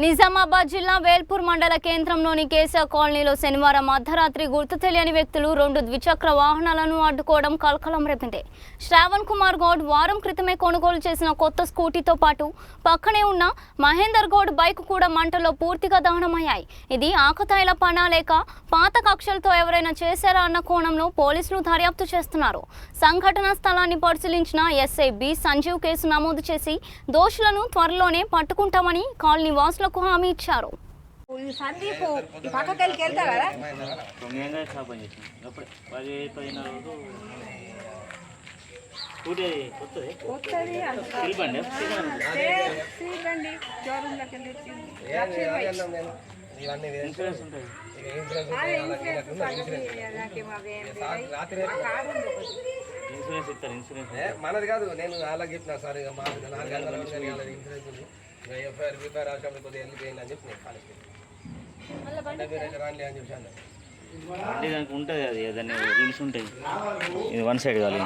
నిజామాబాద్ జిల్లా వేల్పూర్ మండల కేంద్రంలోని కేశవ కాలనీలో శనివారం అర్ధరాత్రి గుర్తు తెలియని వ్యక్తులు 2 ద్విచక్ర వాహనాలను అడ్డుకోవడం కలకలం రేపింది. శ్రావణ్ కుమార్ గౌడ్ వారం క్రితమే కొనుగోలు చేసిన కొత్త స్కూటీతో పాటు పక్కనే ఉన్న మహేందర్ గౌడ్ బైక్ కూడా మంటలో పూర్తిగా దహనమయ్యాయి. ఇది ఆకతాయిల పనా లేక పాత కక్షలతో ఎవరైనా చేశారా అన్న కోణంలో పోలీసులు దర్యాప్తు చేస్తున్నారు. సంఘటనా స్థలాన్ని పరిశీలించిన ఎస్ఐ బి సంజీవ్ కేసు నమోదు చేసి దోషులను త్వరలోనే పట్టుకుంటామని కాలనీ వాసులకు హామీ ఇచ్చారు. మనది కాదు, నేను అలాగే చెప్పిన సార్ ఎఫ్ఐఆర్ రాష్ట్రంలో కొద్దిగా వెళ్ళి చేయండి అని చెప్పి నేను కాలేజ్ రాని అని చెప్పాను. దానికి ఉంటుంది, అది ఏదైనా రూల్స్ ఉంటాయి. ఇది 1 సైడ్ కాదు,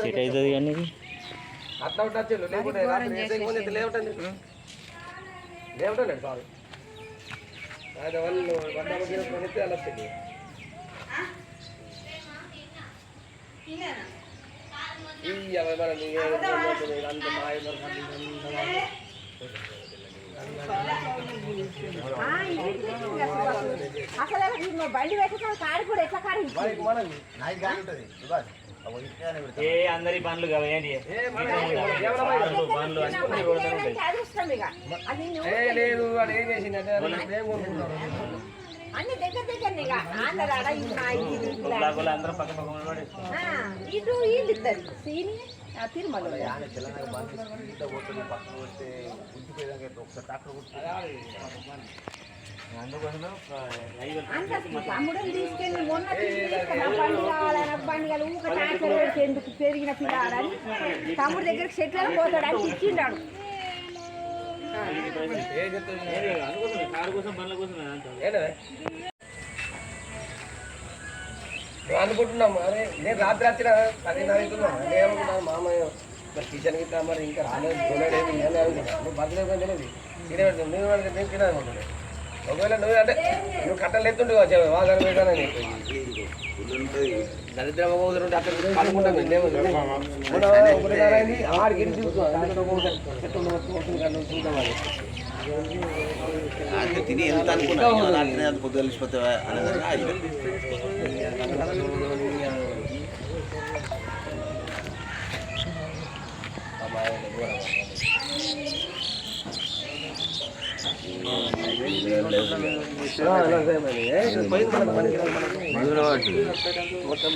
సెట్ అవుతుంది కానీ అట్లా ఉంటుంది. లేకుంటే లేవటండి లేవటండి సార్ అది 1 డబల్ 0 కొనిస్తే అలా వస్తుంది. అందరి పనులు లేదు అది ఏం చేసిందంటే అన్ని దగ్గర దగ్గర అందరూ పక్క ఇటు ఇద్దరు తిరుమల తమ్ముడు తీసుకెళ్ళి మొన్న బండి కావాలని బండి ఊక ట్రాక్టర్ పెడితే ఎందుకు పెరిగిన పిల్లాడని తమ్ముడు దగ్గరికి సెట్లలో పోతాడు అని ఇచ్చిండాడు. అనుకుంటున్నాము. అరే నేను రాత్రి వచ్చిన 10:30 అవుతున్నాను. నేనేమనుకున్నాను మామయ్య కిచెన్ గిట్లా మరి ఇంకా రాలేదు కొనలేదు నేను అనుకున్నాను. బర్త్డే తెలియదు తినేది నేను తిననుకుంటున్నాను. ఒకవేళ నువ్వు అంటే నువ్వు కట్టలు ఎత్తుండే వచ్చావు వాదన పెట్టానని దరిద్ర ఉంటే అక్కడ అనుకుంటాను. ఒకటి 6 గిరి చూద్దాం తిని ఎంత అనుకున్నా పొద్దు కలిసిపోతే మొత్తం